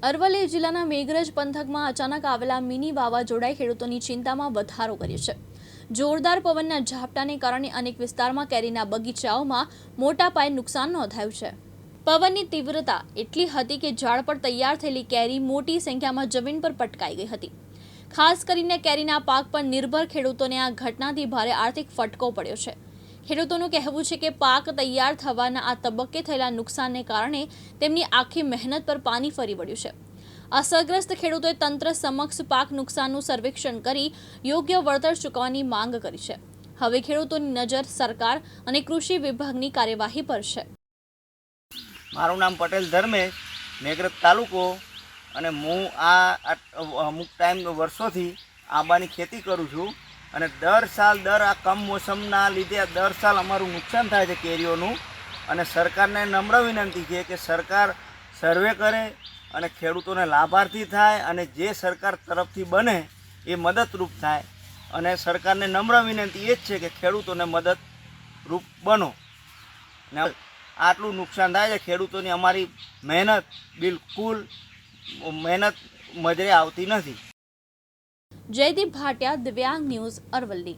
અરવલ્લી જિલ્લાના મેઘરજ પંથકમાં અચાનક આવેલા મિની વાવાઝોડાએ ખેડૂતોની ચિંતામાં વધારો કર્યો છે। જોરદાર પવનના ઝાપટાને કારણે અનેક વિસ્તારમાં કેરીના બગીચાઓમાં મોટા પાયે નુકસાન નોંધાયું છે। પવનની તીવ્રતા એટલી હતી કે ઝાડ પર તૈયાર થયેલી કેરી મોટી સંખ્યામાં જમીન પર પટકાઈ ગઈ હતી। ખાસ કરીને કેરીના પાક પર નિર્ભર ખેડૂતોને આ ઘટનાથી ભારે આર્થિક ફટકો પડ્યો છે। ખેડૂતોનું કહેવું છે કે પાક તૈયાર થવાના આ તબક્કે થયેલા નુકસાનને કારણે તેમની આખી મહેનત પર પાણી ફરી વળ્યું છે। અસરગ્રસ્ત ખેડૂતોએ તંત્ર સમક્ષ પાક નુકસાનનું સર્વેક્ષણ કરી યોગ્ય વળતર ચૂકવવાની માંગ કરી છે। હવે ખેડૂતોની નજર સરકાર અને કૃષિ વિભાગની કાર્યવાહી પર છે। મારું નામ પટેલ ધર્મેશ, મેઘરજ તાલુકો, અને હું આ અમુક ટાઈમ વર્ષોથી આંબાની ખેતી કરું છું અને દર સાલ આ કમોસમના લીધે દર સાલ અમારું નુકસાન થાય છે કેરીઓનું। અને સરકારને નમ્ર વિનંતી છે કે સરકાર સર્વે કરે અને ખેડૂતોને લાભાર્થી થાય અને જે સરકાર તરફથી બને એ મદદરૂપ થાય। અને સરકારને નમ્ર વિનંતી એ જ છે કે ખેડૂતોને મદદરૂપ બનો। ને આટલું નુકસાન થાય છે ખેડૂતોની, અમારી મહેનત બિલકુલ મજરે આવતી નથી। જયદીપ ભાટિયા, દિવ્યાંગ ન્યૂઝ, અરવલ્લી।